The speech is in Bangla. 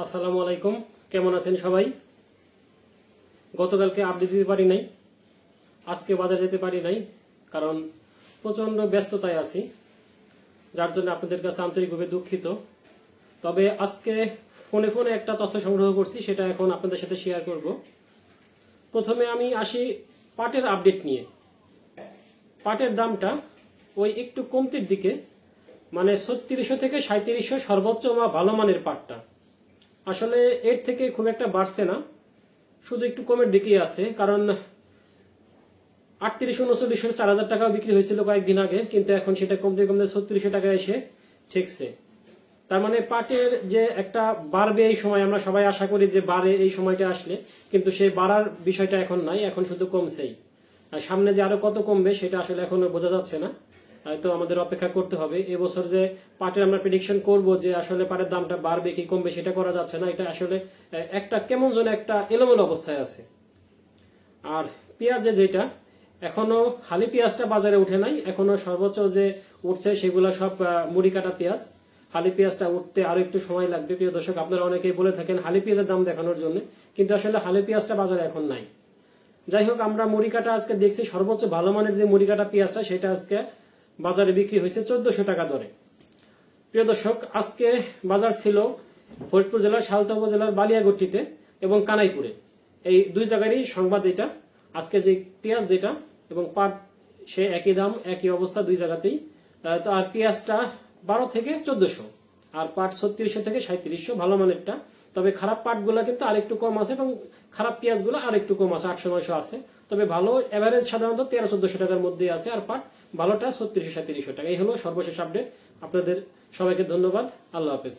আসসালামু আলাইকুম, কেমন আছেন সবাই? গতকালকে আপডেট দিতে পারি নাই, আজকে বাজার যেতে পারি নাই, কারণ প্রচন্ড ব্যস্ততায় আছি, যার জন্য আপনাদের কাছে আন্তরিকভাবে দুঃখিত। তবে আজকে ফোনে ফোনে একটা তথ্য সংগ্রহ করছি, সেটা এখন আপনাদের সাথে শেয়ার করব। প্রথমে আমি আসি পাটের আপডেট নিয়ে। পাটের দামটা ওই একটু কমতির দিকে, মানে 3600 থেকে 3700 সর্বোচ্চ বা ভালো মানের পাটটা। আসলে এর থেকে খুব একটা বাড়ছে না, শুধু একটু কমের দিকেই আছে। কারণ 3800-3900 4000 টাকাও বিক্রি হয়েছিল কয়েকদিন আগে, কিন্তু এখন সেটা কমতে কমতে 3600 টাকায় এসে ঠেকছে। তার মানে পাটের যে একটা বাড়বে এই সময়, আমরা সবাই আশা করি যে বাড়ে এই সময়টা আসলে, কিন্তু সেই বাড়ার বিষয়টা এখন নাই, এখন শুধু কমছেই। আর সামনে যে আরো কত কমবে সেটা আসলে এখনো বোঝা যাচ্ছে না, তো আমাদের অপেক্ষা করতে হবে। এবছর যে পাটের আমরা প্রেডিকশন করব যে আসলে পাটের দামটা বাড়বে কি কমবে সেটা করা যাচ্ছে না, এটা আসলে একটা কেমন যেন একটা এলোমেলো অবস্থায় আছে। আর পেঁয়াজে যেটা, এখনো হালি পেঁয়াজটা বাজারে উঠে নাই, এখনো সর্বোচ্চ যে উঠছে সেগুলো সব মুড়ি কাটা পেঁয়াজ। হালি পেঁয়াজটা উঠতে আরো একটু সময় লাগবে। প্রিয় দর্শক, আপনারা অনেকেই বলে থাকেন হালি পেঁয়াজের দাম দেখানোর জন্য, কিন্তু আসলে হালি পেঁয়াজটা বাজারে এখন নাই। যাই হোক, আমরা মুড়ি কাটা আজকে দেখছি সর্বোচ্চ ভালো মানের যে মুড়ি কাটা পেঁয়াজটা, সেটা আজকে বাজারে বিক্রি হয়েছে 1400 টাকা দরে। প্রিয় দর্শক, আজকে বাজার ছিল ফরিদপুর জেলার সালতা উপজেলার বালিয়াগট্টিতে এবং কানাইপুরে, এই দুই জায়গারই সংবাদ এটা। আজকে যে পেঁয়াজ যেটা এবং পাট, সে একই দাম একই অবস্থা দুই জায়গাতেই। তো আর পেঁয়াজটা 12 থেকে 1400, আর পাট 3600 থেকে 3700 ভালো মানেরটা। তবে খারাপ পাটগুলা কিন্তু আরেকটু কম আছে এবং খারাপ পেঁয়াজগুলো আরেকটু কম আছে, 800-900 আছে। তবে ভালো এভারেজ সাধারণত 1300-1400 টাকার মধ্যে আছে, আর পাট ভালোটা 3600-3700 টাকা। এই হলো সর্বশেষ আপডেট। আপনাদের সবাইকে ধন্যবাদ। আল্লাহ হাফেজ।